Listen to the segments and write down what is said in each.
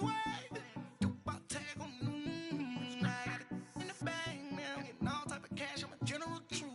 swag. About tag on I got it in the bag now. Getting all type of cash. I'm a general truth.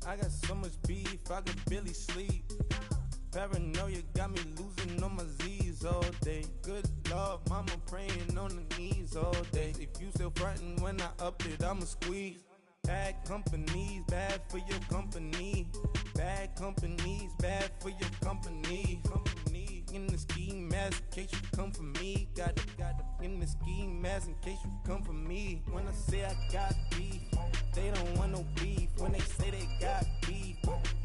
I got so much beef, I could barely sleep. Paranoia got me losing on my Z's all day. Good Lord, mama praying on the knees all day. If you still frontin' when I up it, I'ma squeeze. Bad companies, bad for your company. Bad companies, bad for your company. Company in the ski mask in case you come for me. Got it in the ski mask in case you come for me. When I say I got beef, they don't want no beef. When they say they got beef,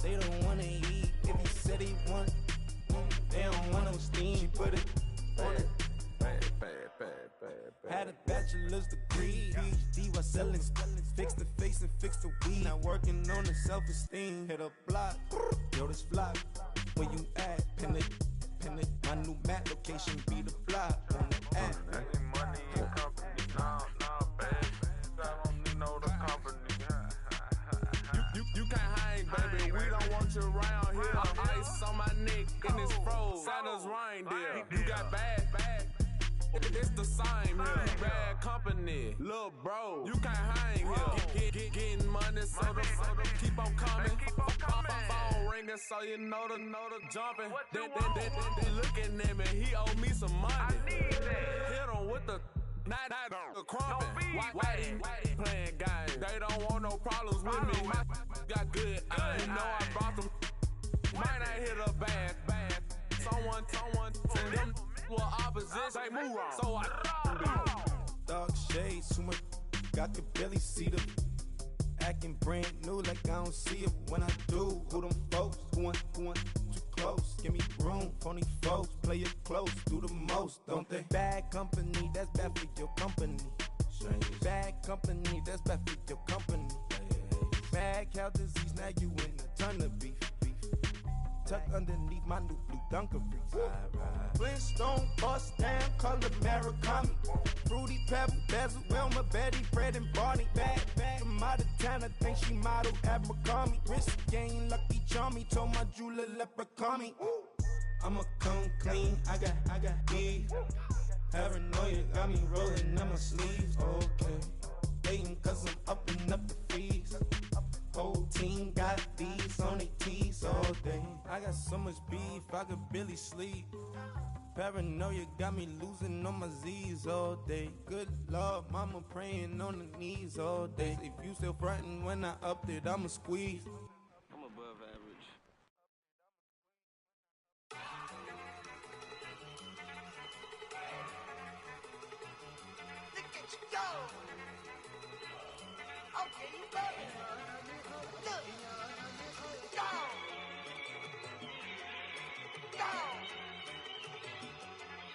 they don't wanna eat. If you said they want, they don't want no steam. She put it on it. Had a bachelor's degree, PhD while selling. Fix the face and fix the weed. Now working on the self-esteem. Hit a block, yo this flop. Where you at? Pin it. My new map location be the flop on the app. Money and company, nah, baby. I don't need no the company. You can't hang, baby. We don't want you around here. Ice on my neck in this froze. Santa's reindeer. You got bad. It's the same here. Bad company, little bro. You can't hang here. Getting money, so the keep on coming. Phone ringing, so you know the jumping. They looking at me. He owe me some money. I need that. Hit him with the. Not the crumpin'. Why they playing games? They don't want no problems with me. My got good. I know I brought them. Might not hit a bad. Someone tell them were opposition. They move wrong. So I Dark shades, too much. I could barely see them. Acting brand new like I don't see it when I do. Who them folks? Going too close. Give me room, phony folks. Play it close, do the most, don't they? Bad company, that's bad for your company. Bad company, that's bad for your company. Bad cow disease, now you in a ton of beef. Tucked underneath my new blue Dunkaroos. Flintstone, bust down, color Murakami. Fruity Pebble, Basil, Wilma, Betty, Fred, and Barney. Bad from out of town, I think she modeled at McCarmy. Wrist game, Lucky Charmy, told my jeweler leprechaun me. I'ma come clean, I got beef. Paranoia got me rolling on my sleeves, okay. Hating cause I'm upping up the fees. Whole team got these on their tees all day. I got so much beef, I could barely sleep. Paranoia got me losing on my Z's all day. Good Lord, mama praying on the knees all day. If you still frontin' when I upped it, I'ma squeeze. I'm above average. Look at you go. Okay, you got it. Look. Go.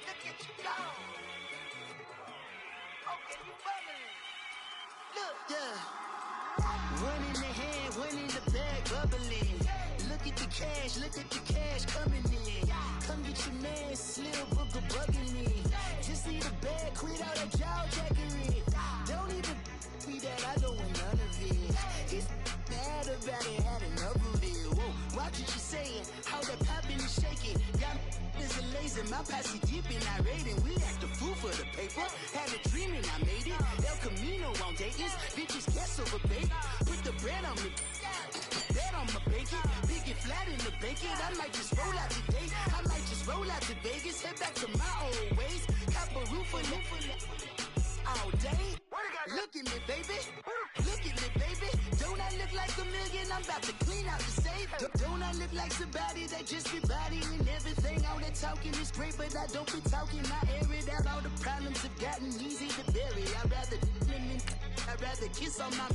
Look at you go. Okay, you bubbling. Look. Yeah. One in the hand, one in the bag, bubbling. Look at the cash coming in. Come get your man, Slim Booker bugging me. Just need a bag, quit all that jaw jackery. Don't even be that, I don't want none of it. He's mad about it, had enough of it. Whoa, watch what you saying, how that poppin' and shaking. Got is a lazy, my posse deep and I raiding. We act a fool for the paper, had a dream and I made it. El Camino on Dayton's, bitches guess over bait. Put the bread on me, that on my bacon. Big and flat in the bacon, I might just roll out today. I might just roll out to Vegas, head back to my old ways. Cop a roof for all day. Look at me, baby. Look at me, baby. Don't I look like a million? I'm about to clean out the safe. Don't I look like somebody that just be bodying everything? All that talking is great, but I don't be talking. I air it out. All the problems have gotten easy to bury. I'd rather kiss on my.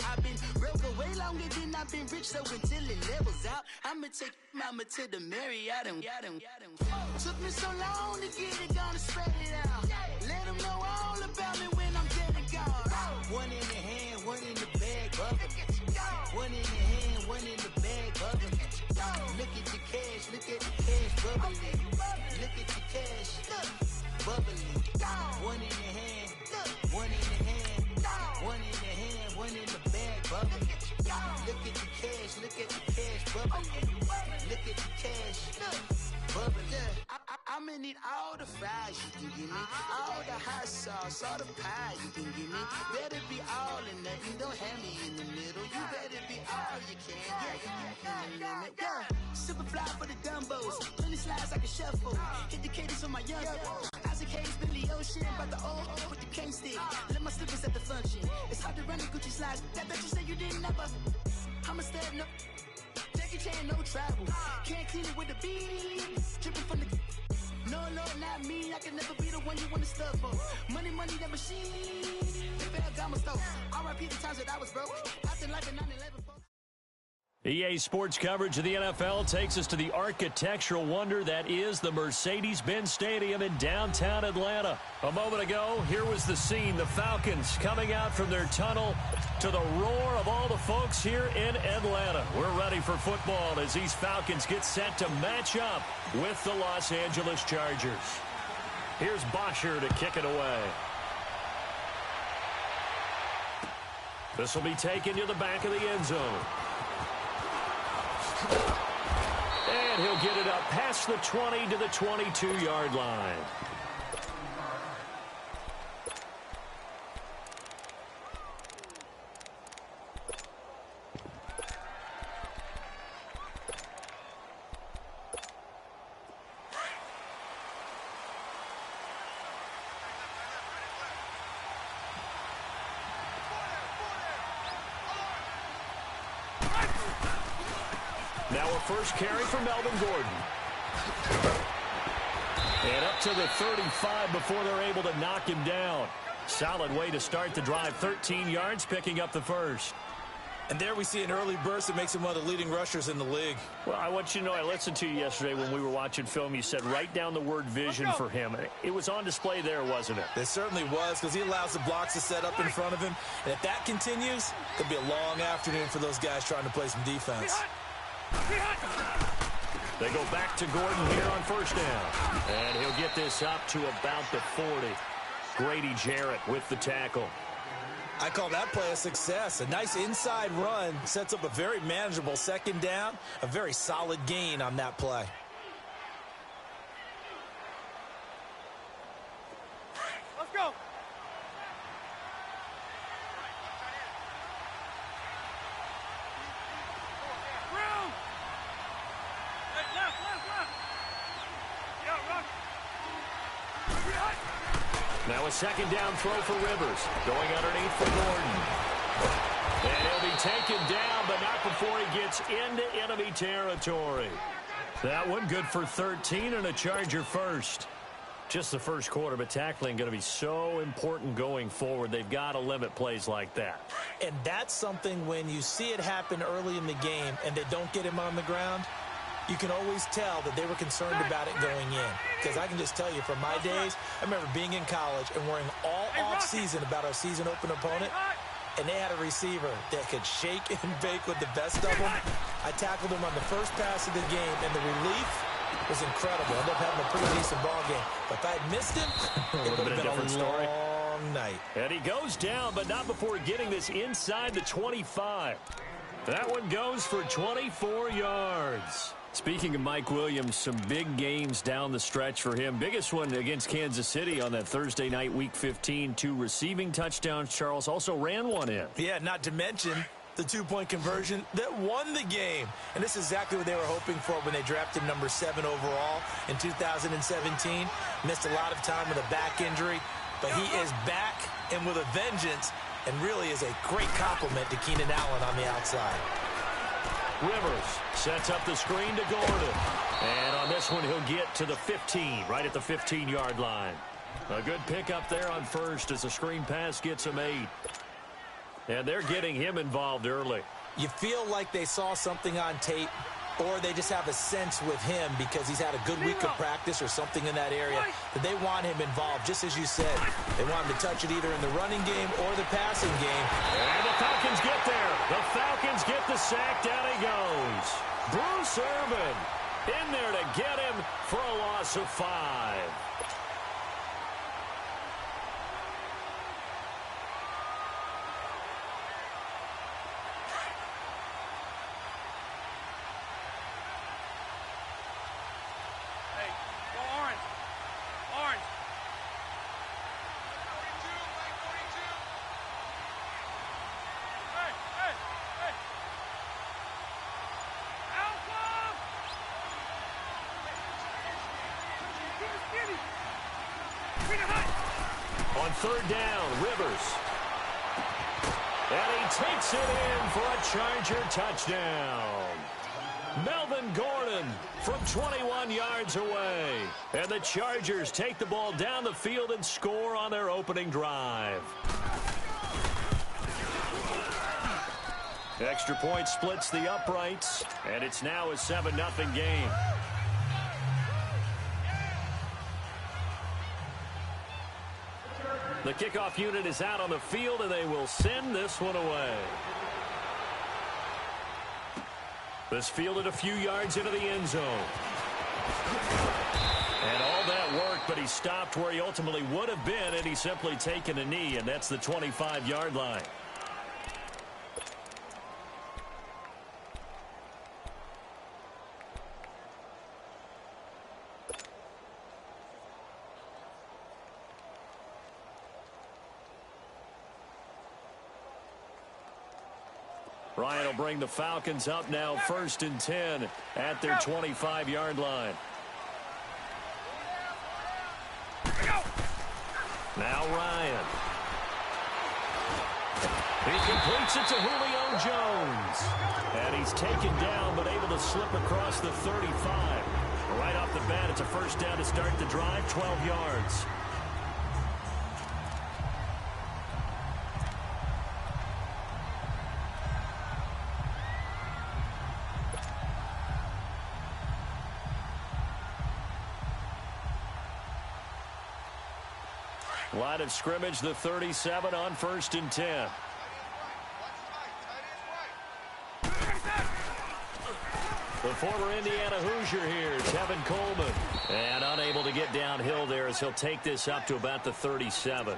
I've been broke way longer than I've been rich, so until it levels out, I'ma take mama to the Marriott and Took me so long to get it, gonna spread it out. Let them know all about bubbly. Look at the cash, bubbly. One in the hand, one in the hand, one in the hand, one in the bag, bubbly. Look at the cash, bubbly. Look at the cash, bubbly. I'ma need all the fries you can give me, all the hot sauce, all the pie you can give me. Better be all or nothing, don't have me in the middle. You better be all you can, yeah. Super fly for the dumbos, plenty slides like a shuffle. Hit the cadence for my young Isaac Hayes, Billy Ocean, about the old with the cane stick. Let my slippers at the function. It's hard to run the Gucci slides. That bet you say you didn't never. I'ma step no. Jackie Chan, no travel. Can't clean it with the beat. Dripping from the. No, not me. I can never be the one you want to stuff for. Money, that machine. Ferragamo stove. R.I.P. the times that I was broke. After life in 9/11. EA Sports coverage of the NFL takes us to the architectural wonder that is the Mercedes-Benz Stadium in downtown Atlanta. A moment ago, here was the scene. The Falcons coming out from their tunnel to the roar of all the folks here in Atlanta. We're ready for football as these Falcons get set to match up with the Los Angeles Chargers. Here's Bosher to kick it away. This will be taken to the back of the end zone. And he'll get it up past the 20 to the 22-yard line. Now a first carry for Melvin Gordon. And up to the 35 before they're able to knock him down. Solid way to start the drive. 13 yards, picking up the first. And there we see an early burst that makes him one of the leading rushers in the league. Well, I want you to know, I listened to you yesterday when we were watching film. You said write down the word vision for him. It was on display there, wasn't it? It certainly was, because he allows the blocks to set up in front of him. And if that continues, it'll be a long afternoon for those guys trying to play some defense. They go back to Gordon here on first down. And he'll get this up to about the 40. Grady Jarrett with the tackle. I call that play a success. A nice inside run sets up a very manageable second down. A very solid gain on that play. Let's go. Now a second down throw for Rivers. Going underneath for Gordon. And he'll be taken down, but not before he gets into enemy territory. That one good for 13 and a Charger first. Just the first quarter, but tackling going to be so important going forward. They've got to limit plays like that. And that's something when you see it happen early in the game and they don't get him on the ground, you can always tell that they were concerned about it going in. Because I can just tell you from my days, I remember being in college and worrying all off-season about our season open opponent, and they had a receiver that could shake and bake with the best of them. I tackled him on the first pass of the game, and the relief was incredible. Ended up having a pretty decent ball game. But if I had missed him, it would have been a long night. And he goes down, but not before getting this inside the 25. That one goes for 24 yards. Speaking of Mike Williams, some big games down the stretch for him. Biggest one against Kansas City on that Thursday night, Week 15. 2 receiving touchdowns. Charles also ran one in. Yeah, not to mention the two-point conversion that won the game. And this is exactly what they were hoping for when they drafted number 7 overall in 2017. Missed a lot of time with a back injury, but he is back and with a vengeance, and really is a great compliment to Keenan Allen on the outside. Rivers sets up the screen to Gordon. And on this one, he'll get to the 15, right at the 15-yard line. A good pickup there on first as the screen pass gets him 8. And they're getting him involved early. You feel like they saw something on tape, or they just have a sense with him because he's had a good week of practice or something in that area that they want him involved, just as you said. They want him to touch it either in the running game or the passing game. And the Falcons get there. The Falcons get the sack. Down he goes. Bruce Irvin In there to get him for a loss of 5. On 3rd down, Rivers. And he takes it in for a Charger touchdown. Melvin Gordon from 21 yards away. And the Chargers take the ball down the field and score on their opening drive. Extra point splits the uprights, and it's now a 7-0 game. The kickoff unit is out on the field, and they will send this one away. This fielded a few yards into the end zone. And all that work, but he stopped where he ultimately would have been, and he's simply taken a knee, and that's the 25-yard line. Ryan will bring the Falcons up now 1st and 10 at their 25-yard line. Now Ryan. He completes it to Julio Jones. And he's taken down but able to slip across the 35. Right off the bat, it's a 1st down to start the drive, 12 yards. Line of scrimmage, the 37 on 1st and 10. The former Indiana Hoosier here, Tevin Coleman. And unable to get downhill there as he'll take this up to about the 37.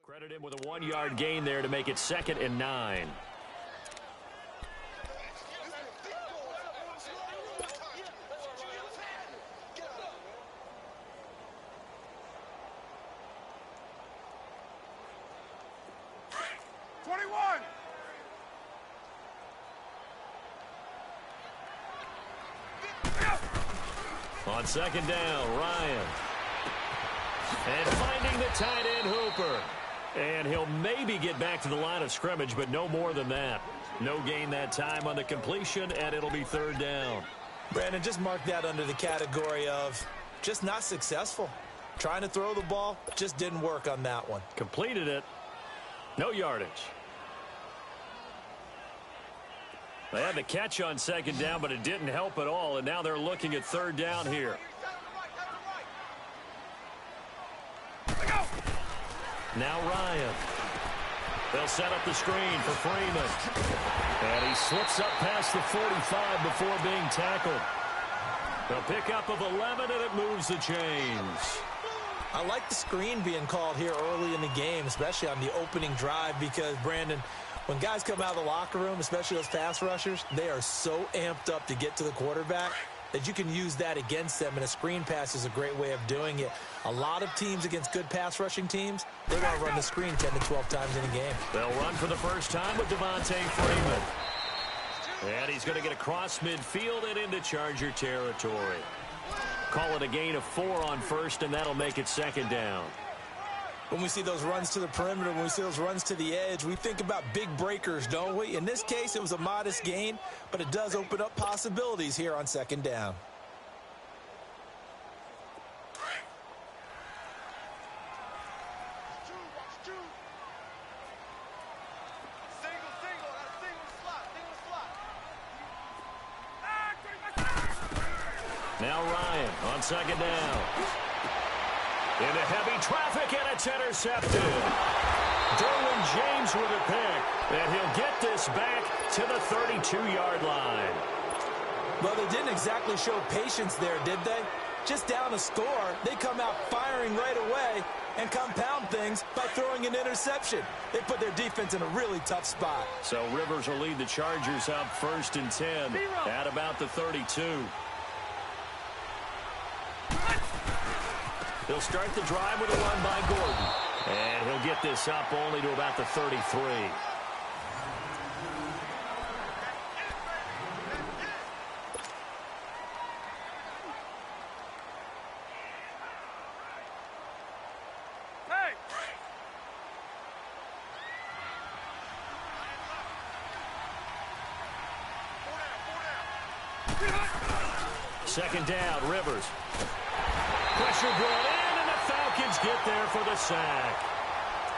Credit him with a 1-yard gain there to make it 2nd and 9. On 2nd down, Ryan. And finding the tight end, Hooper. And he'll maybe get back to the line of scrimmage, but no more than that. No gain that time on the completion, and it'll be 3rd down. Brandon, just mark that under the category of just not successful. Trying to throw the ball, just didn't work on that one. Completed it. No yardage. They had the catch on 2nd down, but it didn't help at all, and now they're looking at 3rd down here. Now Ryan. They'll set up the screen for Freeman. And he slips up past the 45 before being tackled. A pickup of 11, and it moves the chains. I like the screen being called here early in the game, especially on the opening drive, because, Brandon, when guys come out of the locker room, especially those pass rushers, they are so amped up to get to the quarterback that you can use that against them, and a screen pass is a great way of doing it. A lot of teams against good pass rushing teams, they want to run the screen 10 to 12 times in a game. They'll run for the first time with Devontae Freeman. And he's going to get across midfield and into Charger territory. Call it a gain of 4 on 1st, and that'll make it 2nd down. When we see those runs to the perimeter, when we see those runs to the edge, we think about big breakers, don't we? In this case, it was a modest gain, but it does open up possibilities here on 2nd down. Now Ryan on second down. Into heavy traffic, and it's intercepted. Derwin James with a pick, and he'll get this back to the 32-yard line. Well, they didn't exactly show patience there, did they? Just down a score, they come out firing right away and compound things by throwing an interception. They put their defense in a really tough spot. So Rivers will lead the Chargers up 1st and 10 at about the 32. He'll start the drive with a run by Gordon. And he'll get this up only to about the 33. Second down, Rivers. Pressure brought in, and the Falcons get there for the sack.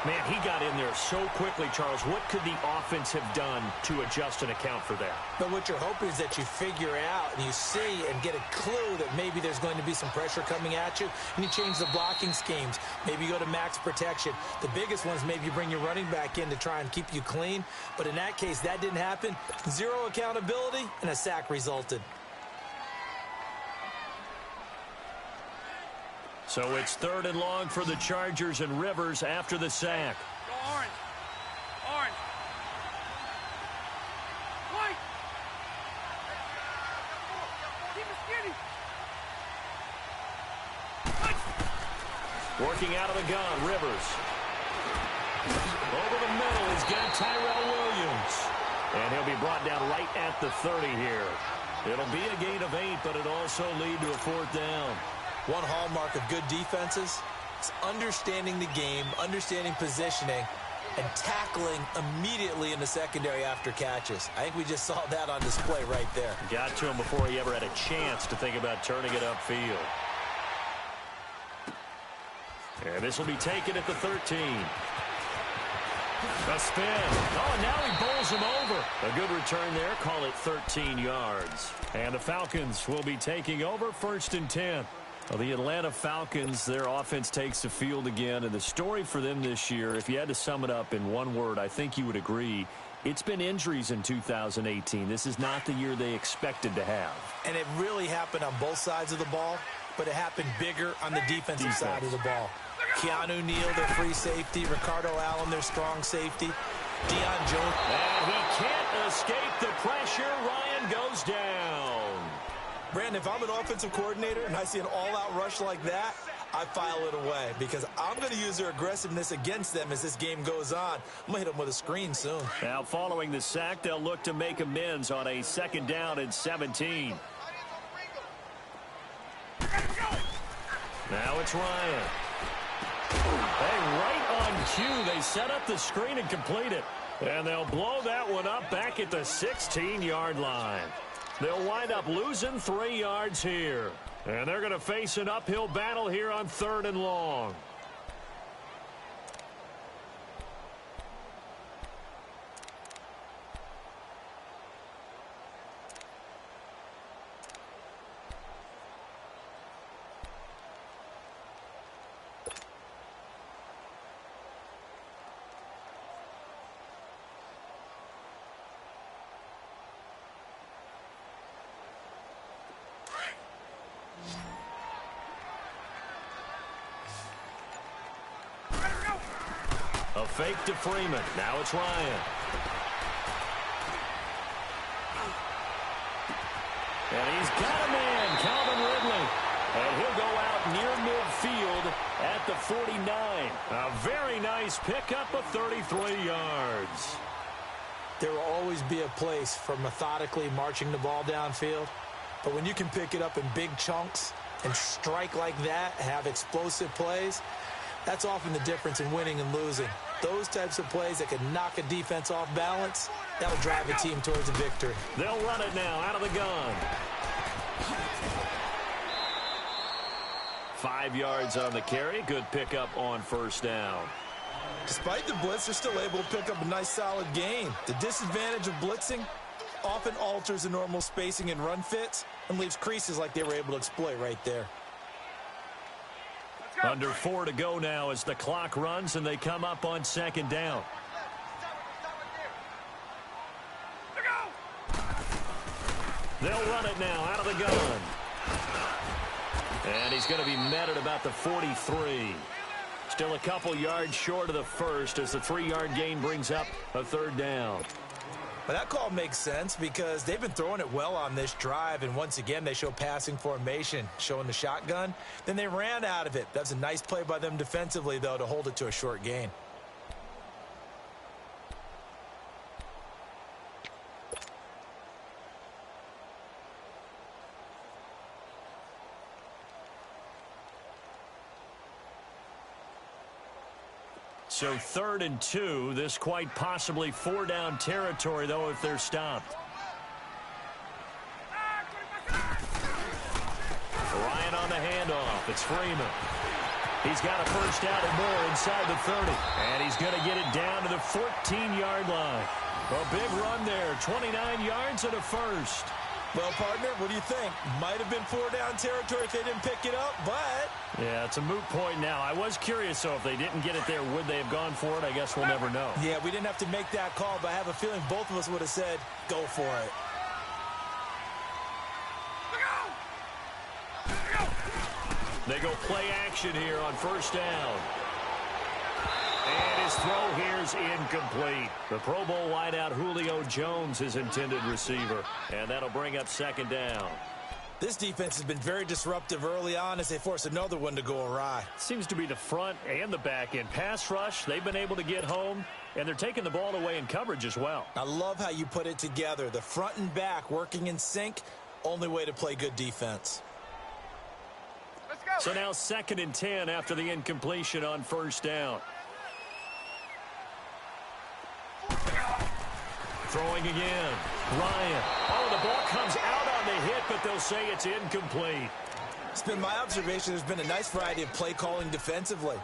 Man, he got in there so quickly, Charles. What could the offense have done to adjust and account for that? But what you're hoping is that you figure out and you see and get a clue that maybe there's going to be some pressure coming at you, and you change the blocking schemes. Maybe you go to max protection. The biggest one is maybe you bring your running back in to try and keep you clean. But in that case, that didn't happen. Zero accountability, and a sack resulted. So it's 3rd and long for the Chargers, and Rivers after the sack. Go orange. Orange. White. Keep it skinny. Working out of the gun, Rivers. Over the middle, he's got Tyrell Williams. And he'll be brought down right at the 30 here. It'll be a gain of 8, but it'll also lead to a 4th down. One hallmark of good defenses is understanding the game, understanding positioning, and tackling immediately in the secondary after catches. I think we just saw that on display right there. Got to him before he ever had a chance to think about turning it upfield. And this will be taken at the 13. A spin. Oh, and now he bowls him over. A good return there. Call it 13 yards. And the Falcons will be taking over 1st and 10. Well, the Atlanta Falcons, their offense takes the field again, and the story for them this year, if you had to sum it up in one word, I think you would agree, it's been injuries in 2018. This is not the year they expected to have. And it really happened on both sides of the ball, but it happened bigger on the defensive side of the ball. Keanu Neal, their free safety. Ricardo Allen, their strong safety. Deion Jones. And he can't escape the pressure. Ryan goes down. Brandon, if I'm an offensive coordinator and I see an all-out rush like that, I file it away because I'm going to use their aggressiveness against them as this game goes on. I'm going to hit them with a screen soon. Now, following the sack, they'll look to make amends on a 2nd down and 17. Now it's Ryan. Hey, right on cue, they set up the screen and complete it. And they'll blow that one up back at the 16-yard line. They'll wind up losing 3 yards here. And they're going to face an uphill battle here on 3rd and long. A fake to Freeman. Now it's Ryan. And he's got a man, Calvin Ridley. And he'll go out near midfield at the 49. A very nice pickup of 33 yards. There will always be a place for methodically marching the ball downfield. But when you can pick it up in big chunks and strike like that, have explosive plays, that's often the difference in winning and losing. Those types of plays that can knock a defense off balance, that'll drive a team towards a victory. They'll run it now out of the gun. 5 yards on the carry. Good pickup on 1st down. Despite the blitz, they're still able to pick up a nice solid gain. The disadvantage of blitzing often alters the normal spacing and run fits, and leaves creases like they were able to exploit right there. Under 4 to go now as the clock runs and they come up on second down. They'll run it now out of the gun. And he's going to be met at about the 43. Still a couple yards short of the first as the 3-yard gain brings up a third down. But that call makes sense because they've been throwing it well on this drive, and once again they show passing formation, showing the shotgun. Then they ran out of it. That's a nice play by them defensively, though, to hold it to a short gain. So 3rd and 2, this quite possibly 4-down territory, though, if they're stopped. Ryan on the handoff. It's Freeman. He's got a first down and more inside the 30. And he's going to get it down to the 14-yard line. A big run there, 29 yards and a first. Well, partner, what do you think? Might have been 4-down territory if they didn't pick it up, but... Yeah, it's a moot point now. I was curious, so if they didn't get it there, would they have gone for it? I guess we'll never know. Yeah, we didn't have to make that call, but I have a feeling both of us would have said, go for it. They go play action here on first down. And his throw here is incomplete. The Pro Bowl wideout Julio Jones, his intended receiver. And that'll bring up second down. This defense has been very disruptive early on as they force another one to go awry. Seems to be the front and the back end. Pass rush, they've been able to get home, and they're taking the ball away in coverage as well. I love how you put it together. The front and back working in sync, only way to play good defense. So now 2nd and 10 after the incompletion on first down. Throwing again. Ryan. Oh, the ball comes out on the hit, but they'll say it's incomplete. It's been my observation there's been a nice variety of play calling defensively.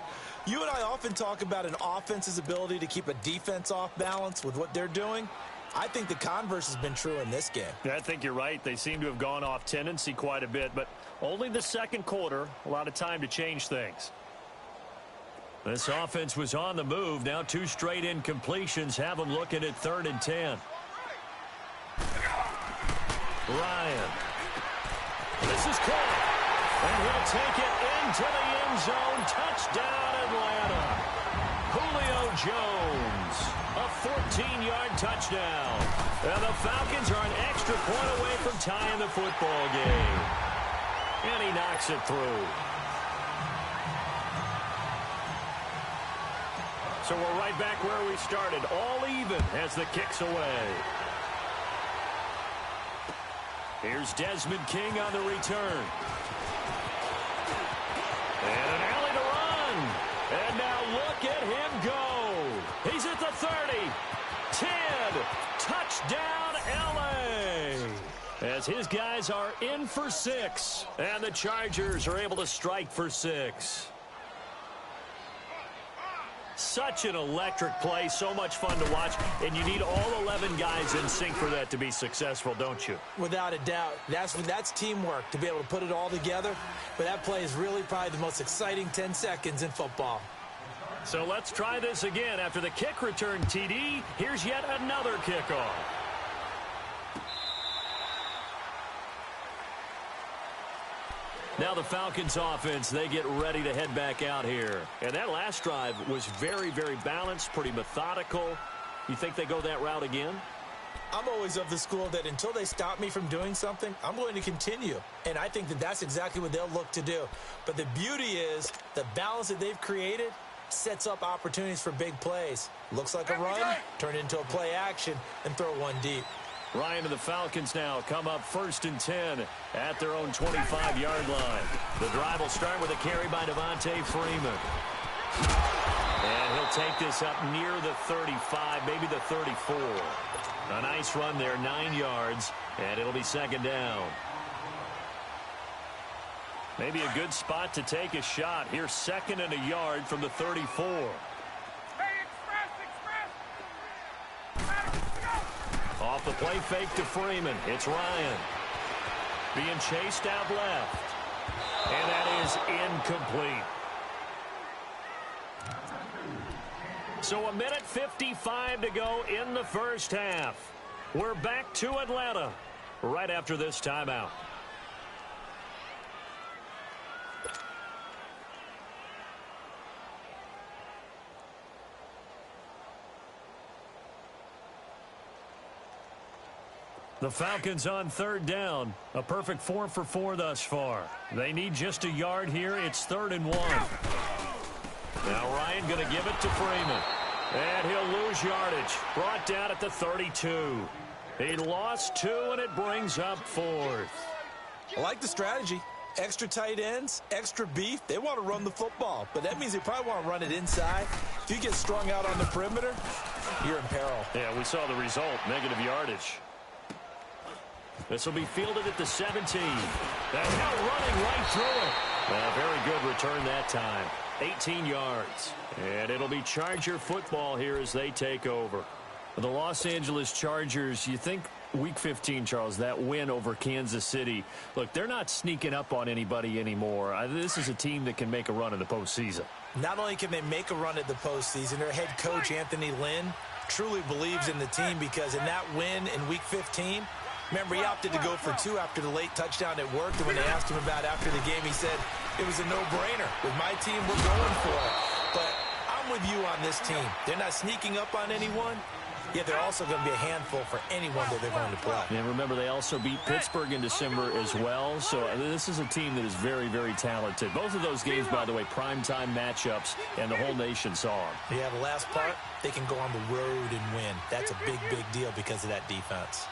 You and I often talk about an offense's ability to keep a defense off balance with what they're doing. I think the converse has been true in this game. I think you're right. They seem to have gone off tendency quite a bit, but only the second quarter, a lot of time to change things. This offense was on the move. Now 2 straight incompletions have them looking at 3rd and 10. Ryan. This is caught. And he'll take it into the end zone. Touchdown, Atlanta. Julio Jones. A 14-yard touchdown. And the Falcons are an extra point away from tying the football game. And he knocks it through. So we're right back where we started, all even as the kick's away. Here's Desmond King on the return. And an alley to run. And now look at him go. He's at the 30, 10, touchdown LA. As his guys are in for 6. And the Chargers are able to strike for 6. Such an electric play, so much fun to watch, and you need all 11 guys in sync for that to be successful, don't you? Without a doubt. That's teamwork, to be able to put it all together. But that play is really probably the most exciting 10 seconds in football. So let's try this again. After the kick return, TD, here's yet another kickoff. Now the Falcons offense, they get ready to head back out here. And that last drive was very, very balanced, pretty methodical. You think they go that route again? I'm always of the school that until they stop me from doing something, I'm going to continue. And I think that that's exactly what they'll look to do. But the beauty is the balance that they've created sets up opportunities for big plays. Looks like a run, turn it into a play action, and throw one deep. Ryan and the Falcons now come up 1st and 10 at their own 25-yard line. The drive will start with a carry by Devontae Freeman. And he'll take this up near the 35, maybe the 34. A nice run there, 9 yards, and it'll be 2nd down. Maybe a good spot to take a shot. Here's 2nd and a yard from the 34. Off the play fake to Freeman. It's Ryan. being chased out left. And that is incomplete. So 1:55 to go in the first half. We're back to Atlanta right after this timeout. The Falcons on third down. A perfect 4 for 4 thus far. They need just a yard here. It's 3rd and 1. Now Ryan going to give it to Freeman. And he'll lose yardage. Brought down at the 32. He lost 2, and it brings up 4th. I like the strategy. Extra tight ends, extra beef. They want to run the football, but that means they probably want to run it inside. If you get strung out on the perimeter, you're in peril. Yeah, we saw the result, negative yardage. This will be fielded at the 17. That's now running right through it. A very good return that time. 18 yards. And it'll be Charger football here as they take over. The Los Angeles Chargers, you think Week 15, Charles, that win over Kansas City. Look, they're not sneaking up on anybody anymore. This is a team that can make a run in the postseason. Not only can they make a run at the postseason, their head coach, Anthony Lynn, truly believes in the team because in that win in Week 15, remember, he opted to go for 2 after the late touchdown at work. And when they asked him about after the game, he said, it was a no-brainer. With my team, we're going for it. But I'm with you on this team. They're not sneaking up on anyone, yet they're also going to be a handful for anyone that they're going to play. And remember, they also beat Pittsburgh in December as well. So this is a team that is very, very talented. Both of those games, by the way, primetime matchups, and the whole nation saw them. Yeah, the last part, they can go on the road and win. That's a big, big deal because of that defense.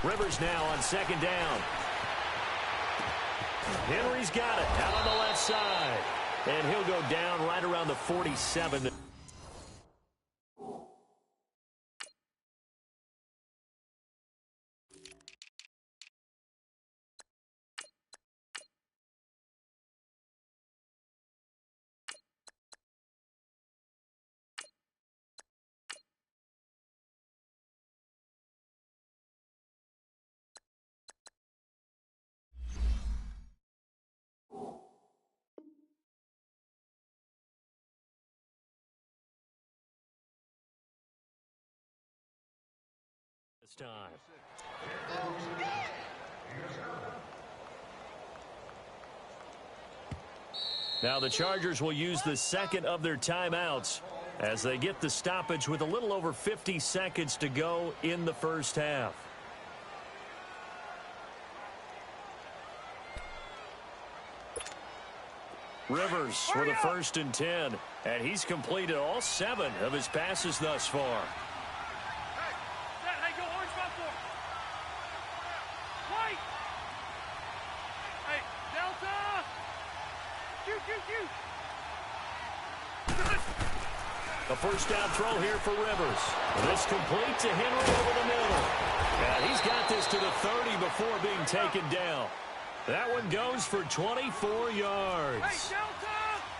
Rivers now on 2nd down. Henry's got it out on the left side. And he'll go down right around the 47. Time. Now the Chargers will use the second of their timeouts as they get the stoppage with a little over 50 seconds to go in the first half. Rivers with a 1st and 10, and he's completed all 7 of his passes thus far. A first down throw here for Rivers. This complete to Henry over the middle. And he's got this to the 30 before being taken down. That one goes for 24 yards.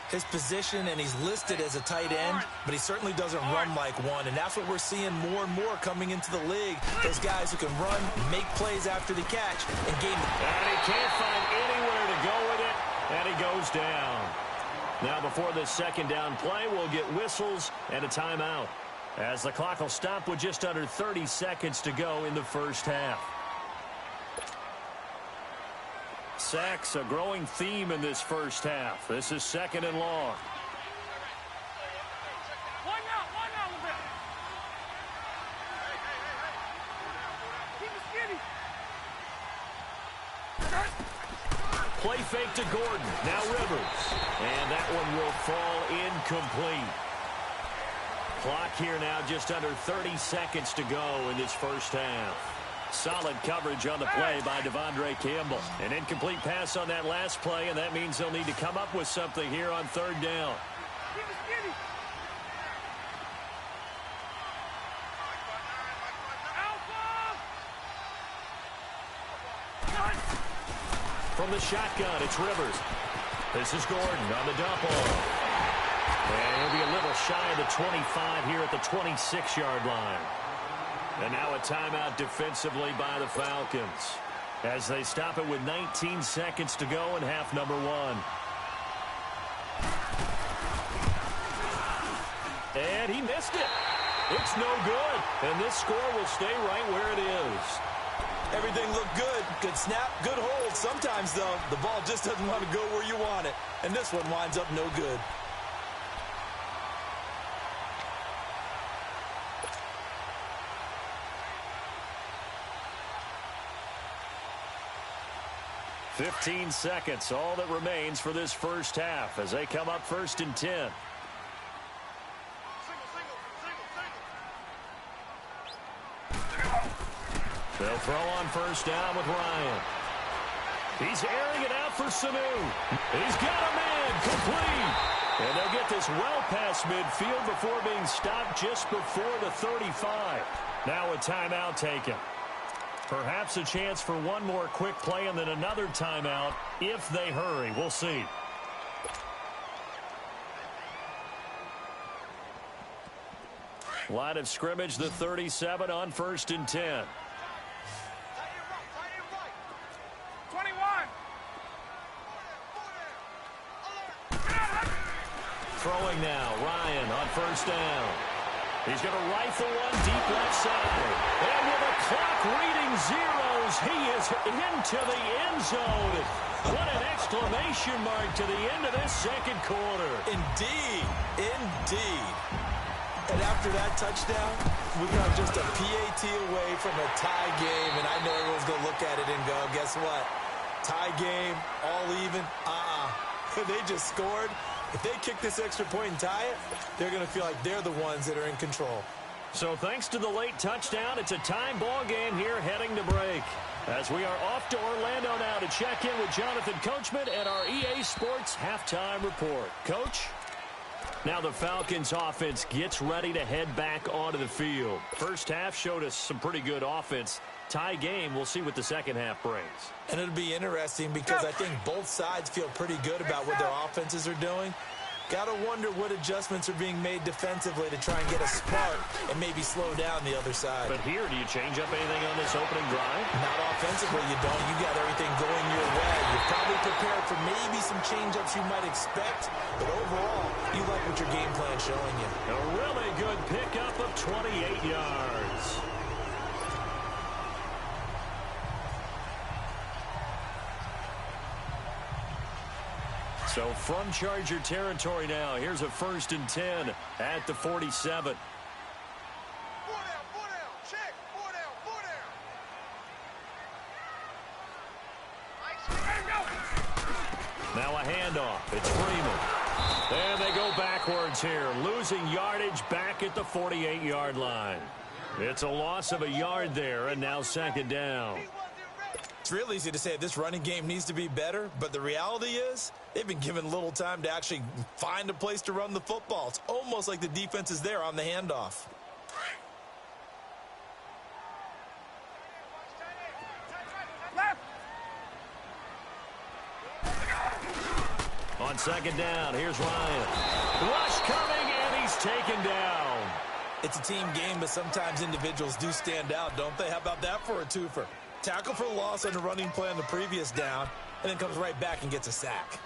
His position, and he's listed as a tight end, but he certainly doesn't run like one, and that's what we're seeing more and more coming into the league. Those guys who can run, make plays after the catch, and gain. And he can't find anywhere to go with it, and he goes down. Now before this second down play, we'll get whistles and a timeout, as the clock will stop with just under 30 seconds to go in the first half. Sacks, a growing theme in this first half. This is 2nd and long. One out a little bit. Keep it skinny. Play fake to Gordon. Now Rivers. And that one will fall incomplete. Clock here now just under 30 seconds to go in this first half. Solid coverage on the play by Devondre Campbell. An incomplete pass on that last play, and that means they'll need to come up with something here on 3rd down. Keep it skinny. From the shotgun, it's Rivers. This is Gordon on the dump off. And he'll be a little shy of the 25 here at the 26-yard line. And now a timeout defensively by the Falcons. as they stop it with 19 seconds to go in half number one. And he missed it. It's no good. And this score will stay right where it is. Everything looked good. Good snap, good hold. Sometimes, though, the ball just doesn't want to go where you want it. And this one winds up no good. "15 seconds, all that remains for this first half as they come up 1st and 10. They'll throw on first down with Ryan. He's airing it out for Sanu. He's got a man complete. And they'll get this well past midfield before being stopped just before the 35. Now a timeout taken. Perhaps a chance for one more quick play and then another timeout if they hurry. We'll see. Line of scrimmage, the 37 on 1st and 10. 21. Throwing now, Ryan on first down. He's going to rifle one deep left side. And with the clock reading zeros, he is into the end zone. What an exclamation mark to the end of this second quarter. Indeed. Indeed. And after that touchdown, we are just a PAT away from a tie game. And I know everyone's going to look at it and go, guess what? Tie game, all even. They just scored. If they kick this extra point and tie it, they're going to feel like they're the ones that are in control. So thanks to the late touchdown, it's a time ball game here heading to break. As we are off to Orlando now to check in with Jonathan Coachman and our EA Sports halftime report. Coach? Now the Falcons offense gets ready to head back onto the field. First half showed us some pretty good offense. Tie game, we'll see what the second half brings. And it'll be interesting because I think both sides feel pretty good about what their offenses are doing. Got to wonder what adjustments are being made defensively to try and get a spark and maybe slow down the other side. But here, do you change up anything on this opening drive? Not offensively, you don't. You got everything going your way. You're probably prepared for maybe some change-ups you might expect, but overall, you like what your game plan's showing you. A really good pickup of 28 yards. So from Charger territory now, here's a 1st and 10 at the 47. Now a handoff. It's Freeman. And they go backwards here, losing yardage back at the 48-yard line. It's a loss of a yard there, and now 2nd down. It's real easy to say this running game needs to be better, but the reality is they've been given little time to actually find a place to run the football. It's almost like the defense is there on the handoff. On 2nd down, here's Ryan. Rush coming, and he's taken down. It's a team game, but sometimes individuals do stand out, don't they? How about that for a twofer? Tackle for loss on the running play on the previous down, and then comes right back and gets a sack.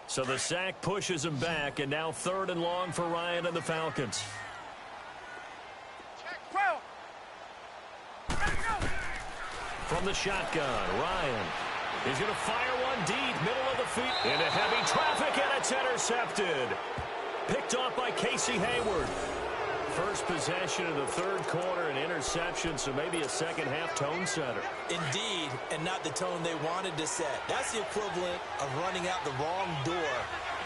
So the sack pushes him back, and now 3rd and long for Ryan and the Falcons. From the shotgun, Ryan. He's going to fire one deep, middle of the field. Into heavy traffic, and it's intercepted. Picked off by Casey Hayward. First possession of the 3rd quarter, an interception, so maybe a second-half tone setter. Indeed, and not the tone they wanted to set. That's the equivalent of running out the wrong door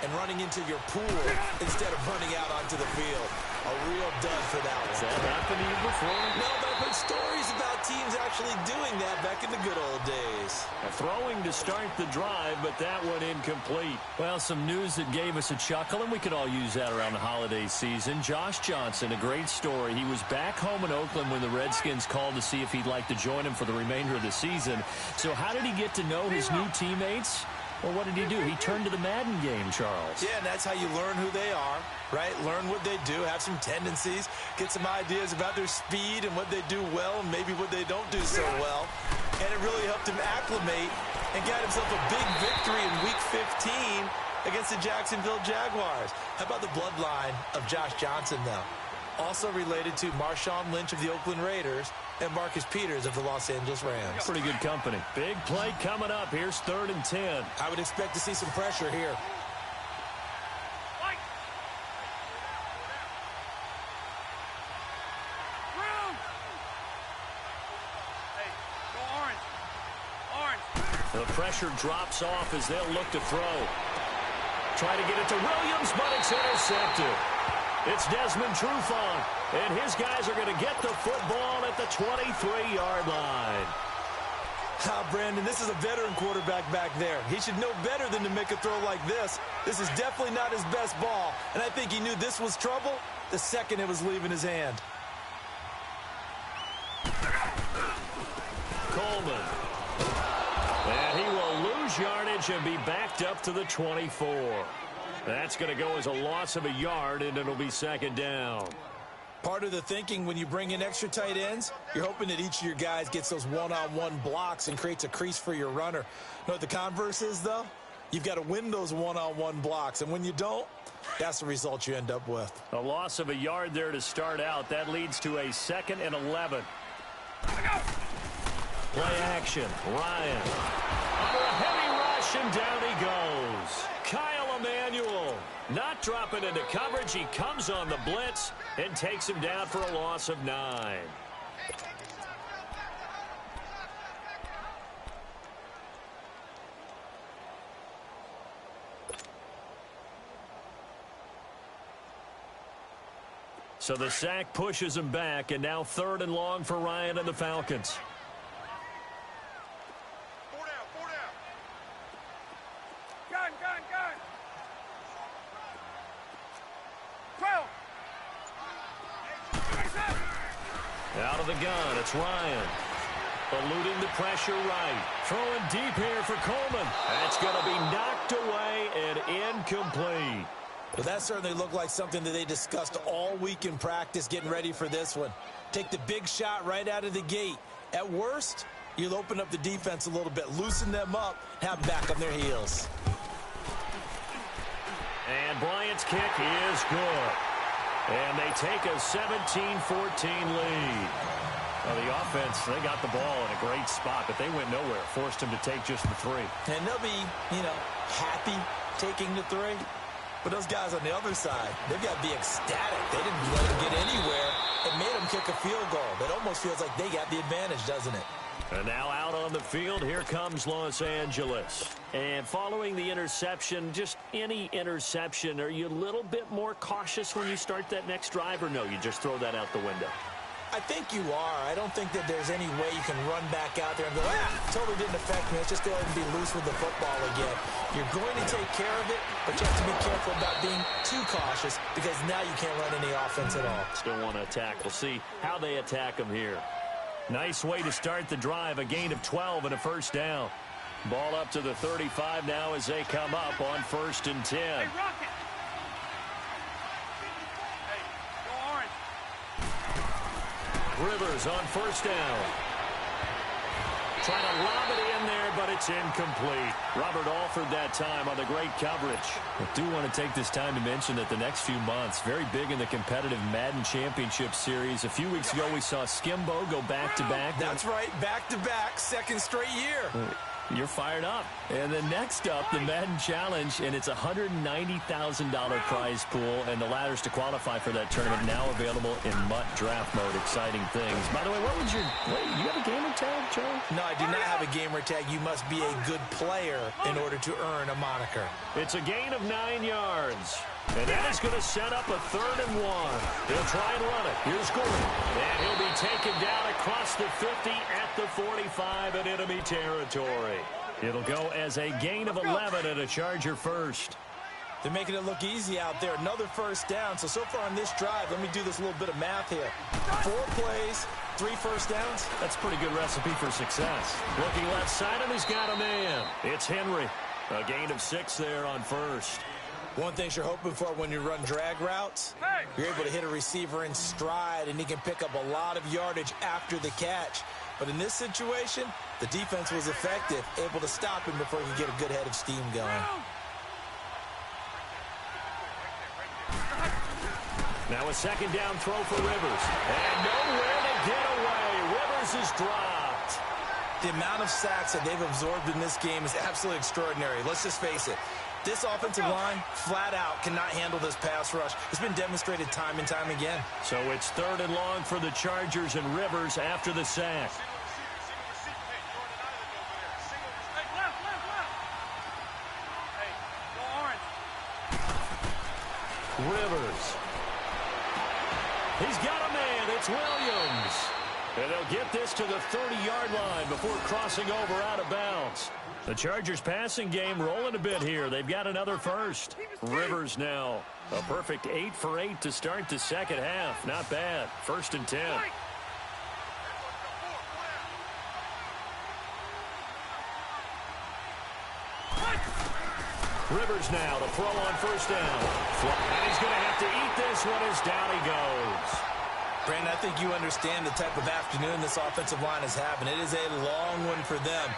and running into your pool instead of running out onto the field. A real dud for that one. Has that happened to you before? No, but I've heard stories about teams actually doing that back in the good old days. Throwing to start the drive, but that one incomplete. Well, some news that gave us a chuckle, and we could all use that around the holiday season. Josh Johnson, a great story. He was back home in Oakland when the Redskins called to see if he'd like to join him for the remainder of the season. So how did he get to know his new teammates? Well, what did he do? He turned to the Madden game, Charles. Yeah, and that's how you learn who they are, right? Learn what they do, have some tendencies, get some ideas about their speed and what they do well and maybe what they don't do so well. And it really helped him acclimate and got himself a big victory in Week 15 against the Jacksonville Jaguars. How about the bloodline of Josh Johnson, though? Also related to Marshawn Lynch of the Oakland Raiders and Marcus Peters of the Los Angeles Rams. Pretty good company. Big play coming up. Here's 3rd and 10. I would expect to see some pressure here. The pressure drops off as they'll look to throw. Try to get it to Williams, but it's intercepted. It's Desmond Trufant, and his guys are going to get the football at the 23-yard line. Brandon, this is a veteran quarterback back there. He should know better than to make a throw like this. This is definitely not his best ball, and I think he knew this was trouble the second it was leaving his hand. Coleman. And he will lose yardage and be backed up to the 24. That's going to go as a loss of a yard, and it'll be 2nd down. Part of the thinking when you bring in extra tight ends, you're hoping that each of your guys gets those one-on-one blocks and creates a crease for your runner. You know what the converse is, though? You've got to win those one-on-one blocks, and when you don't, that's the result you end up with. A loss of a yard there to start out. That leads to a 2nd and 11. Play action. Ryan. Under a heavy rush, and down he goes. Kyle Emanuel not dropping into coverage. He comes on the blitz and takes him down for a loss of 9. So the sack pushes him back, and now 3rd and long for Ryan and the Falcons. Out of the gun, it's Ryan. Eluding the pressure right. Throwing deep here for Coleman. That's going to be knocked away and incomplete. Well, that certainly looked like something that they discussed all week in practice getting ready for this one. Take the big shot right out of the gate. At worst, you'll open up the defense a little bit, loosen them up, have them back on their heels. And Bryant's kick is good. And they take a 17-14 lead. Well, the offense, they got the ball in a great spot, but they went nowhere. Forced him to take just the 3. And they'll be, happy taking the 3. But those guys on the other side, they've got to be ecstatic. They didn't let him get anywhere. It made him kick a field goal. It almost feels like they got the advantage, doesn't it? And now out on the field, here comes Los Angeles. And following the interception, just any interception, are you a little bit more cautious when you start that next drive, or no, you just throw that out the window? I think you are. I don't think that there's any way you can run back out there and go, totally didn't affect me. Let's just go ahead and be loose with the football again. You're going to take care of it, but you have to be careful about being too cautious because now you can't run any offense at all. Still want to attack. We'll see how they attack them here. Nice way to start the drive, a gain of 12 and a 1st down. Ball up to the 35 now as they come up on 1st and 10. Hey, Rocket. Hey, go orange. Rivers on 1st down. Trying to lob it in there, but it's incomplete. Robert Alford that time on the great coverage. I do want to take this time to mention that the next few months, very big in the competitive Madden Championship Series. A few weeks ago, we saw Skimbo go back-to-back. That's right, back-to-back, 2nd straight year. You're fired up. And then next up, the Madden Challenge, and it's a $190,000 prize pool, and the ladders to qualify for that tournament now available in MUT draft mode. Exciting things. By the way, do you have a gamer tag, Joe? No, I do not have a gamer tag. You must be a good player in order to earn a moniker. It's a gain of 9 yards. And that is going to set up a 3rd and 1. He'll try and run it. Here's Gordon. And he'll be taken down across the 50 at the 45 in enemy territory. It'll go as a gain of 11 and a Charger first. They're making it look easy out there. Another first down. So far on this drive, let me do this little bit of math here. 4 plays, 3 first downs. That's a pretty good recipe for success. Looking left side, and he's got a man. It's Henry. A gain of 6 there on first. One thing you're hoping for when you run drag routes, you're able to hit a receiver in stride, and he can pick up a lot of yardage after the catch. But in this situation, the defense was effective, able to stop him before he could get a good head of steam going. Now a 2nd down throw for Rivers. And nowhere to get away. Rivers is dropped. The amount of sacks that they've absorbed in this game is absolutely extraordinary. Let's just face it. This offensive line, flat out, cannot handle this pass rush. It's been demonstrated time and time again. So it's 3rd and long for the Chargers and Rivers after the sack. Rivers. He's got a man. It's Williams. And they'll get this to the 30-yard line before crossing over out of bounds. The Chargers passing game rolling a bit here. They've got another first. Rivers now. A perfect 8 for 8 to start the second half. Not bad. 1st and 10. Rivers now to throw on 1st down. And he's going to have to eat this one as down he goes. Brandon, I think you understand the type of afternoon this offensive line is having. It is a long one for them.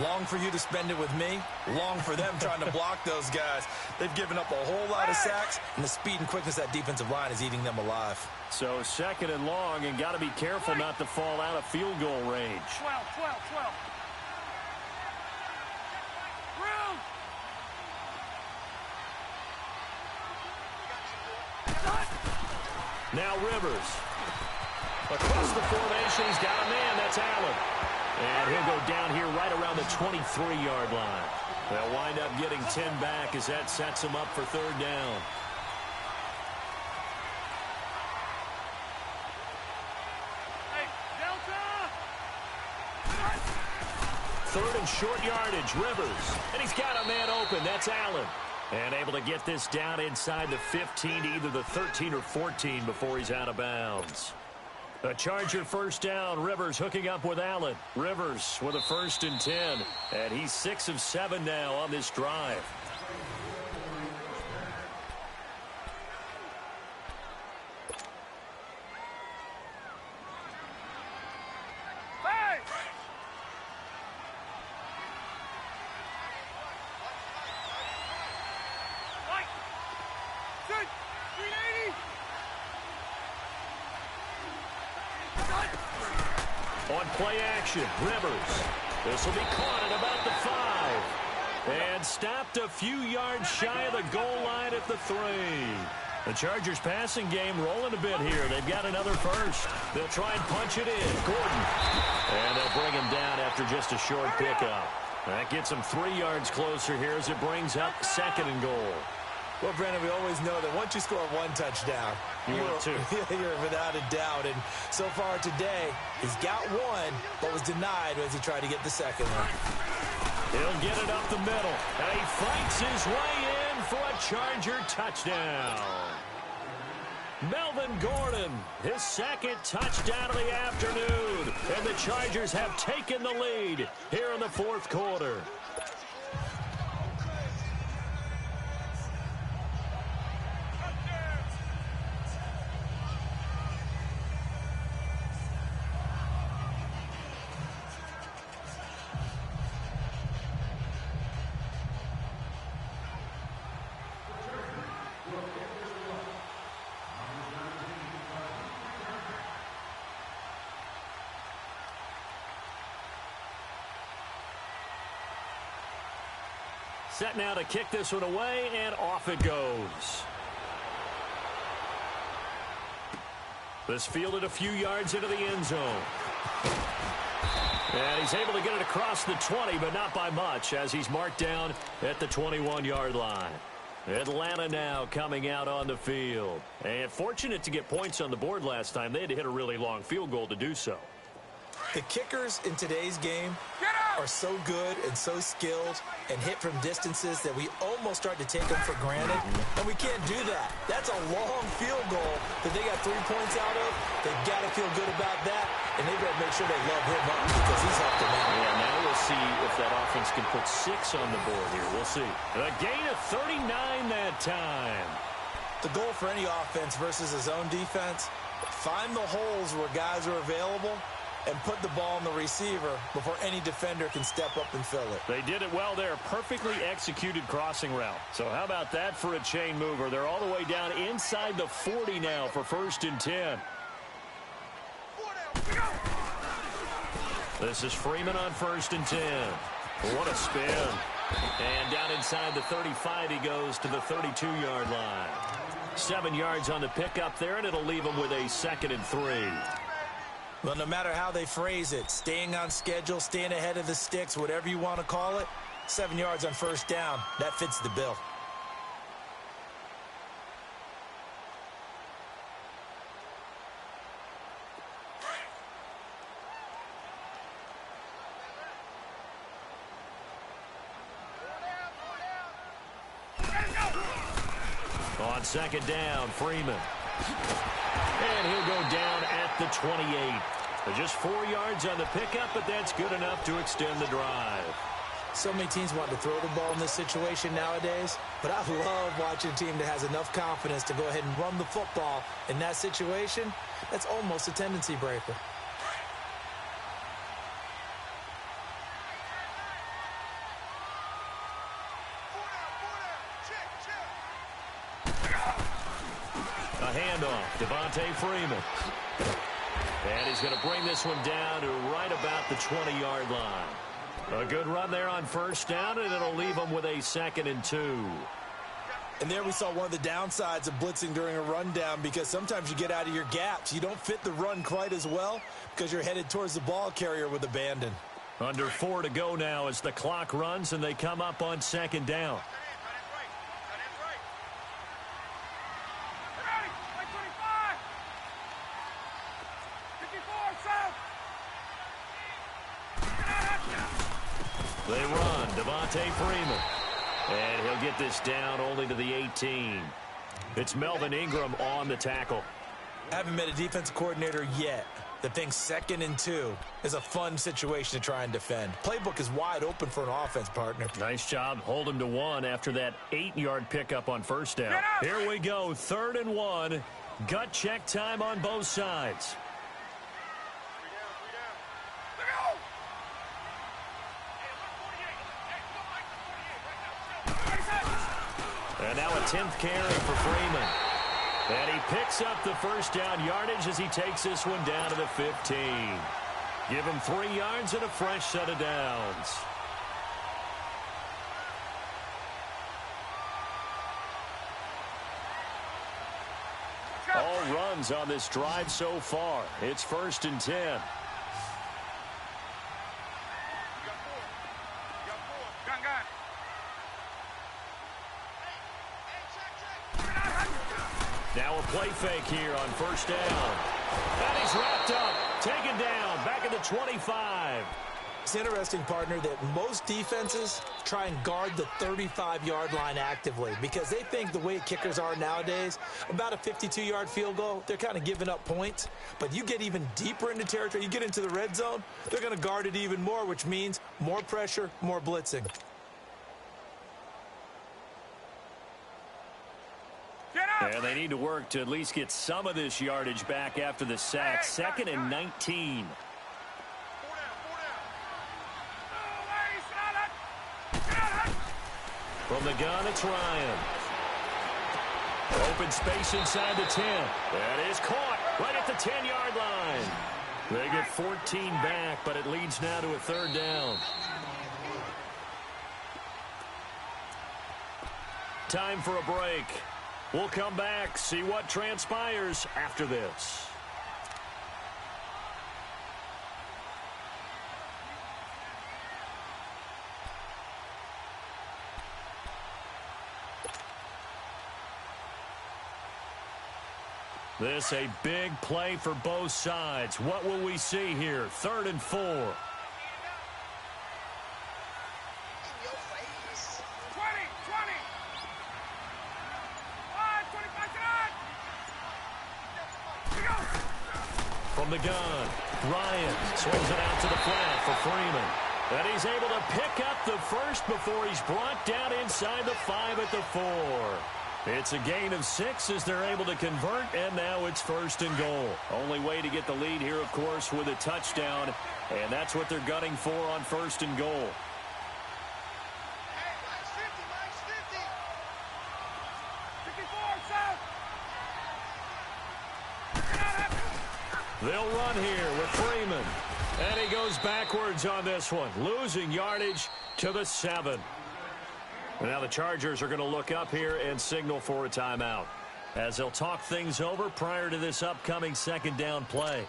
Long for you to spend it with me. Long for them trying to block those guys. They've given up a whole lot of sacks, and the speed and quickness of that defensive line is eating them alive. So 2nd and long, and got to be careful not to fall out of field goal range. 12. Room. Now Rivers. Across the formation, he's got a man. That's Allen. And he'll go down here right around the 23-yard line. They'll wind up getting 10 back as that sets him up for 3rd down. Hey, Delta! 3rd and short yardage, Rivers. And he's got a man open. That's Allen. And able to get this down inside the 15 to either the 13 or 14 before he's out of bounds. A Charger 1st down. Rivers hooking up with Allen. Rivers with a 1st and 10. And he's 6 of 7 now on this drive. Hey! Right! Good! 380! On play action, Rivers. This will be caught at about the 5. And stopped a few yards shy of the goal line at the 3. The Chargers passing game rolling a bit here. They've got another first. They'll try and punch it in. Gordon. And they'll bring him down after just a short pickup. That gets him 3 yards closer here as it brings up 2nd and goal. Well, Brandon, we always know that once you score 1 touchdown, you're without a doubt. And so far today, he's got 1, but was denied as he tried to get the 2nd one. He'll get it up the middle. And he fights his way in for a Charger touchdown. Melvin Gordon, his 2nd touchdown of the afternoon. And the Chargers have taken the lead here in the 4th quarter. Set now to kick this one away, and off it goes. This fielded a few yards into the end zone. And he's able to get it across the 20, but not by much, as he's marked down at the 21-yard line. Atlanta now coming out on the field. And fortunate to get points on the board last time. They had to hit a really long field goal to do so. The kickers in today's game are so good and so skilled and hit from distances that we almost start to take them for granted, and we can't do that. That's a long field goal that they got 3 points out of. They've got to feel good about that, and they've got to make sure they love him up because he's helped them out. Yeah, now we'll see if that offense can put 6 on the board here. We'll see. A gain of 39 that time. The goal for any offense versus a zone defense, find the holes where guys are available and put the ball in the receiver before any defender can step up and fill it. They did it well there. Perfectly executed crossing route. So how about that for a chain mover? They're all the way down inside the 40 now for 1st and 10. This is Freeman on 1st and 10. What a spin. And down inside the 35 he goes to the 32-yard line. 7 yards on the pickup there, and it'll leave him with a 2nd and 3. Well, no matter how they phrase it, staying on schedule, staying ahead of the sticks, whatever you want to call it, 7 yards on 1st down, that fits the bill. On 2nd down, Freeman. And he'll go down at the 28. Just 4 yards on the pickup, but that's good enough to extend the drive. So many teams want to throw the ball in this situation nowadays, but I love watching a team that has enough confidence to go ahead and run the football in that situation. That's almost a tendency breaker. A handoff, Devontae Freeman. And he's going to bring this one down to right about the 20-yard line. A good run there on 1st down, and it'll leave him with a 2nd and 2. And there we saw one of the downsides of blitzing during a rundown, because sometimes you get out of your gaps. You don't fit the run quite as well because you're headed towards the ball carrier with abandon. Under 4 to go now as the clock runs, and they come up on 2nd down. They run, Devontae Freeman. And he'll get this down only to the 18. It's Melvin Ingram on the tackle. I haven't met a defensive coordinator yet that thinks 2nd and 2 is a fun situation to try and defend. Playbook is wide open for an offense, partner. Nice job. Hold him to 1 after that 8-yard pickup on 1st down. Here we go, 3rd and 1. Gut check time on both sides. And now a 10th carry for Freeman. And he picks up the 1st down yardage as he takes this one down to the 15. Give him 3 yards and a fresh set of downs. All runs on this drive so far. It's 1st and 10. Now a play fake here on 1st down. And he's wrapped up, taken down, back at the 25. It's interesting, partner, that most defenses try and guard the 35-yard line actively because they think the way kickers are nowadays, about a 52-yard field goal, they're kind of giving up points. But you get even deeper into territory, you get into the red zone, they're going to guard it even more, which means more pressure, more blitzing. And they need to work to at least get some of this yardage back after the sack. 2nd and 19. From the gun, it's Ryan. Open space inside the 10. That is caught right at the 10-yard line. They get 14 back, but it leads now to a 3rd down. time for a break. We'll come back, see what transpires after this. This a big play for both sides. What will we see here? 3rd and 4. 20, 20. From the gun, Ryan swings it out to the flat for Freeman. And he's able to pick up the first before he's brought down inside the 5 at the 4. It's a gain of 6 as they're able to convert, and now it's 1st and goal. Only way to get the lead here, of course, with a touchdown, and that's what they're gunning for on 1st and goal. They'll run here with Freeman. And he goes backwards on this one, losing yardage to the 7. Now the Chargers are going to look up here and signal for a timeout as they'll talk things over prior to this upcoming 2nd down play.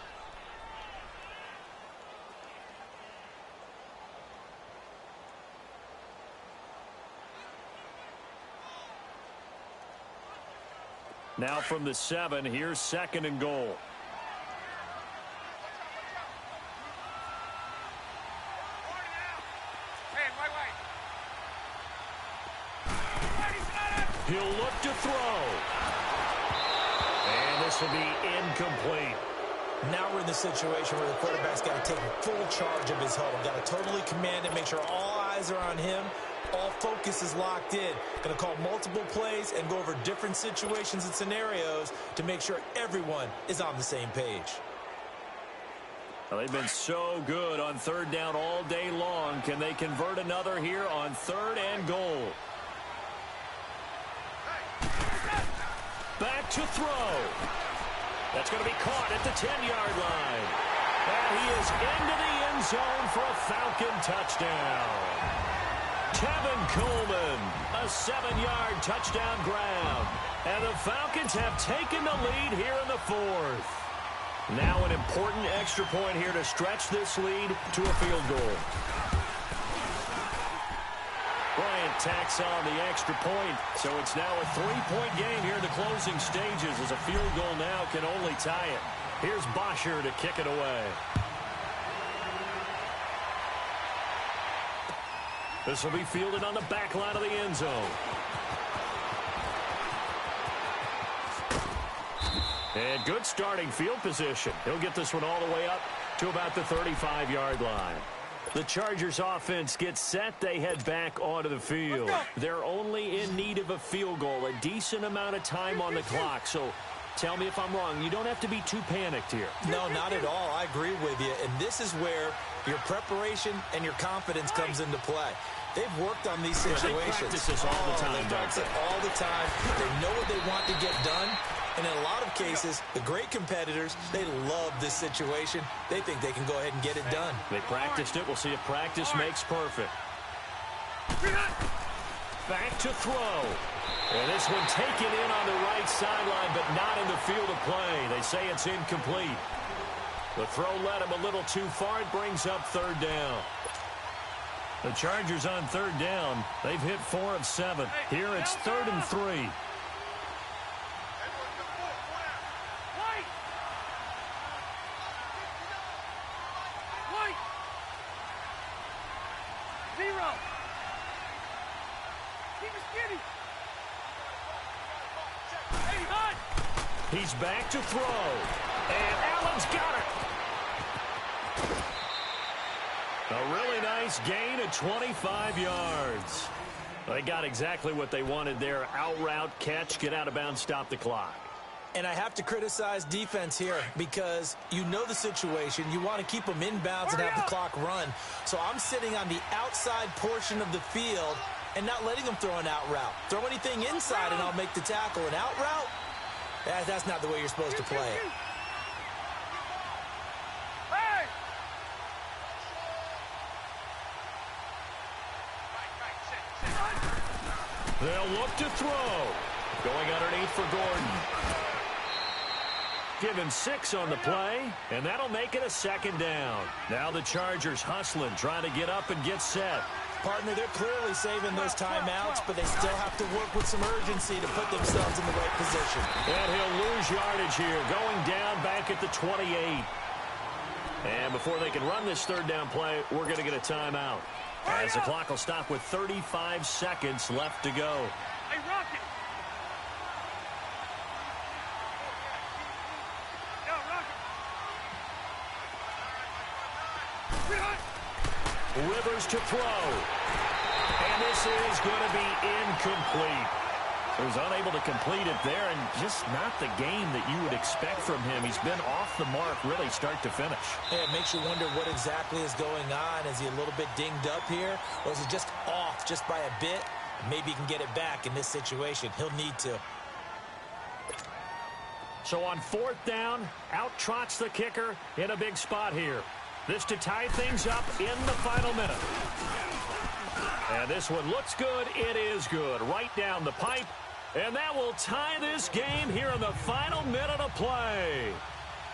Now from the 7, here's 2nd and goal. He'll look to throw. And this will be incomplete. Now we're in the situation where the quarterback's got to take full charge of his huddle. Got to totally command it, make sure all eyes are on him. All focus is locked in. Going to call multiple plays and go over different situations and scenarios to make sure everyone is on the same page. Well, they've been so good on 3rd down all day long. Can they convert another here on 3rd and goal? Back to throw. That's going to be caught at the 10-yard line. And he is into the end zone for a Falcon touchdown. Kevin Coleman, a 7-yard touchdown grab. And the Falcons have taken the lead here in the 4th. Now an important extra point here to stretch this lead to a field goal. Bryant tacks on the extra point, so it's now a 3-point game here in the closing stages as a field goal now can only tie it. Here's Bosher to kick it away. This will be fielded on the back line of the end zone. And good starting field position. He'll get this one all the way up to about the 35-yard line. The Chargers offense gets set. They head back onto the field. They're only in need of a field goal, a decent amount of time on the clock. So tell me if I'm wrong. You don't have to be too panicked here. No, not at all. I agree with you. And this is where your preparation and your confidence comes into play. They've worked on these situations. They practice this all the time. They practice it all the time. They know what they want to get done. And in a lot of cases, the great competitors, they love this situation. They think they can go ahead and get it done. They practiced it. We'll see if practice makes perfect. Back to throw. And this one taken in on the right sideline, but not in the field of play. They say it's incomplete. The throw led him a little too far. It brings up 3rd down. The Chargers on 3rd down. They've hit 4 of 7. Here it's 3rd and 3. He's back to throw. And Allen's got it. A really nice gain of 25 yards. They got exactly what they wanted there. Out route, catch, get out of bounds, stop the clock. And I have to criticize defense here because you know the situation. You want to keep them inbounds and have the clock run. So I'm sitting on the outside portion of the field and not letting them throw an out route. Throw anything inside and I'll make the tackle. An out route? That's not the way you're supposed to play it. They'll look to throw. Going underneath for Gordon. Give him 6 on the play, and that'll make it a 2nd down. Now the Chargers hustling, trying to get up and get set. Partner, they're clearly saving those timeouts, but they still have to work with some urgency to put themselves in the right position. And he'll lose yardage here, going down back at the 28. And before they can run this 3rd down play, we're going to get a timeout, as the clock will stop with 35 seconds left to go. Hey, Rocket! Yo, Rocket! Rivers to throw. And this is going to be incomplete. He was unable to complete it there, and just not the game that you would expect from him. He's been off the mark really start to finish. Yeah, it makes you wonder what exactly is going on. Is he a little bit dinged up here, or is he just off just by a bit? Maybe he can get it back in this situation. He'll need to. So on 4th down, out trots the kicker in a big spot here. This to tie things up in the final minute. And this one looks good. It is good. Right down the pipe. And that will tie this game here in the final minute of play.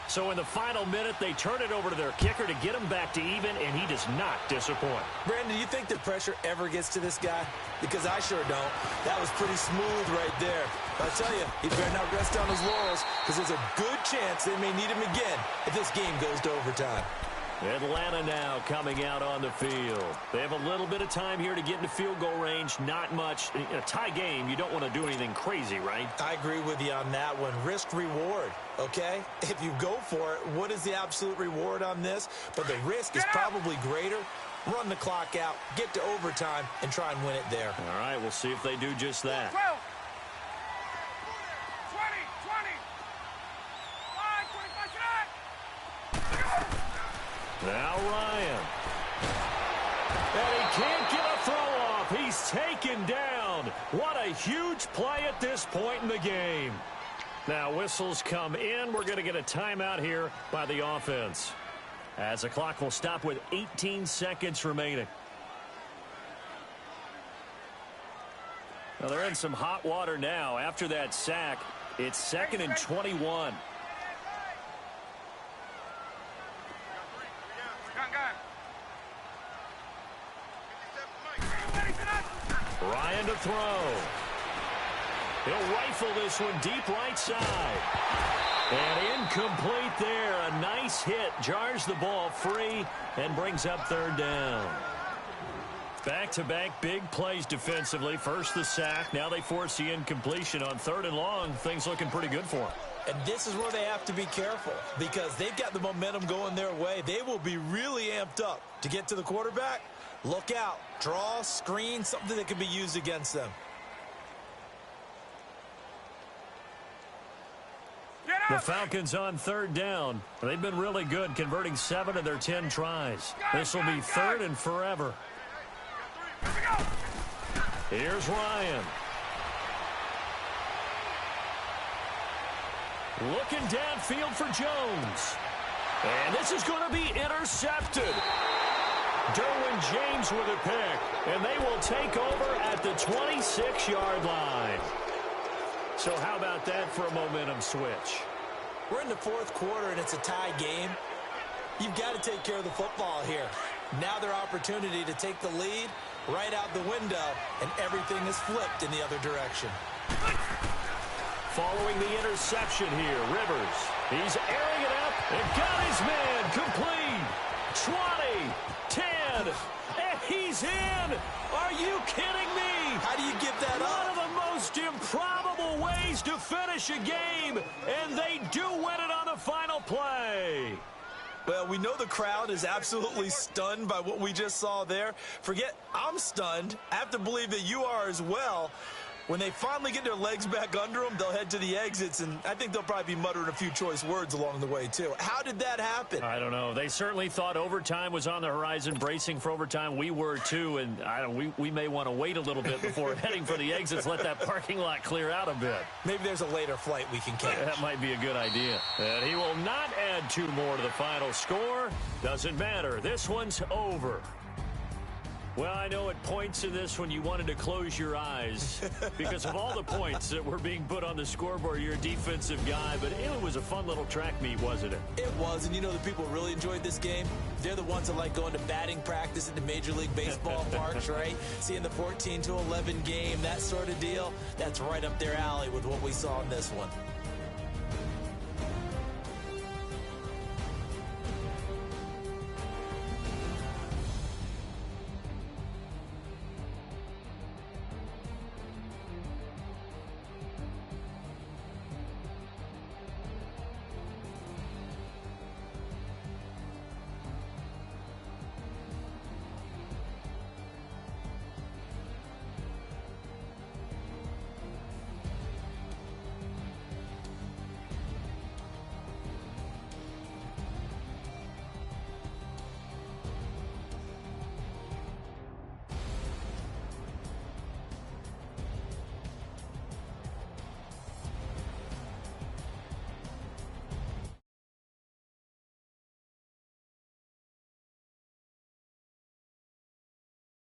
So in the final minute, they turn it over to their kicker to get him back to even, and he does not disappoint. Brandon, do you think the pressure ever gets to this guy? Because I sure don't. That was pretty smooth right there. But I tell you, he better not rest on his laurels, because there's a good chance they may need him again if this game goes to overtime. Atlanta now coming out on the field. They have a little bit of time here to get into field goal range. Not much. In a tie game, you don't want to do anything crazy, right? I agree with you on that one. Risk-reward, okay? If you go for it, what is the absolute reward on this? But the risk is probably greater. Run the clock out, get to overtime, and try and win it there. All right, we'll see if they do just that. 12, 20, 20, 5, 25, tonight. Now Ryan. And he can't get a throw off. He's taken down. What a huge play at this point in the game. Now whistles come in. We're going to get a timeout here by the offense, as the clock will stop with 18 seconds remaining. Now they're in some hot water now. After that sack, it's 2nd and 21. Ryan to throw. He'll rifle this one deep right side. And incomplete there. A nice hit. Jars the ball free and brings up 3rd down. Back-to-back big plays defensively. First the sack. Now they force the incompletion on 3rd and long. Things looking pretty good for them. And this is where they have to be careful, because they've got the momentum going their way. They will be really amped up to get to the quarterback. Look out. Draw, screen, something that can be used against them. The Falcons on 3rd down. They've been really good, converting 7 of their 10 tries. This will be 3rd and forever. Here's Ryan. Looking downfield for Jones. And this is going to be intercepted. Derwin James with a pick. And they will take over at the 26-yard line. So how about that for a momentum switch? We're in the 4th quarter, and it's a tie game. You've got to take care of the football here. Now their opportunity to take the lead right out the window, and everything is flipped in the other direction. Following the interception here, Rivers. He's airing it up and got his man complete. 20, 10, and he's in. Are you kidding me? How do you give that up? One of the most improbable ways to finish a game, and they do win it on the final play. Well, we know the crowd is absolutely stunned by what we just saw there. Forget I'm stunned. I have to believe that you are as well. When they finally get their legs back under them, they'll head to the exits, and I think they'll probably be muttering a few choice words along the way, too. How did that happen? I don't know. They certainly thought overtime was on the horizon, bracing for overtime. We were, too, and we may want to wait a little bit before heading for the exits, let that parking lot clear out a bit. Maybe there's a later flight we can catch. That might be a good idea. And he will not add 2 more to the final score. Doesn't matter. This one's over. Well, I know at points in this when you wanted to close your eyes because of all the points that were being put on the scoreboard. You're a defensive guy, but it was a fun little track meet, wasn't it? It was, and you know the people who really enjoyed this game? They're the ones that like going to batting practice at the Major League Baseball parks, right? Seeing the 14-11 game, that sort of deal, that's right up their alley with what we saw in this one.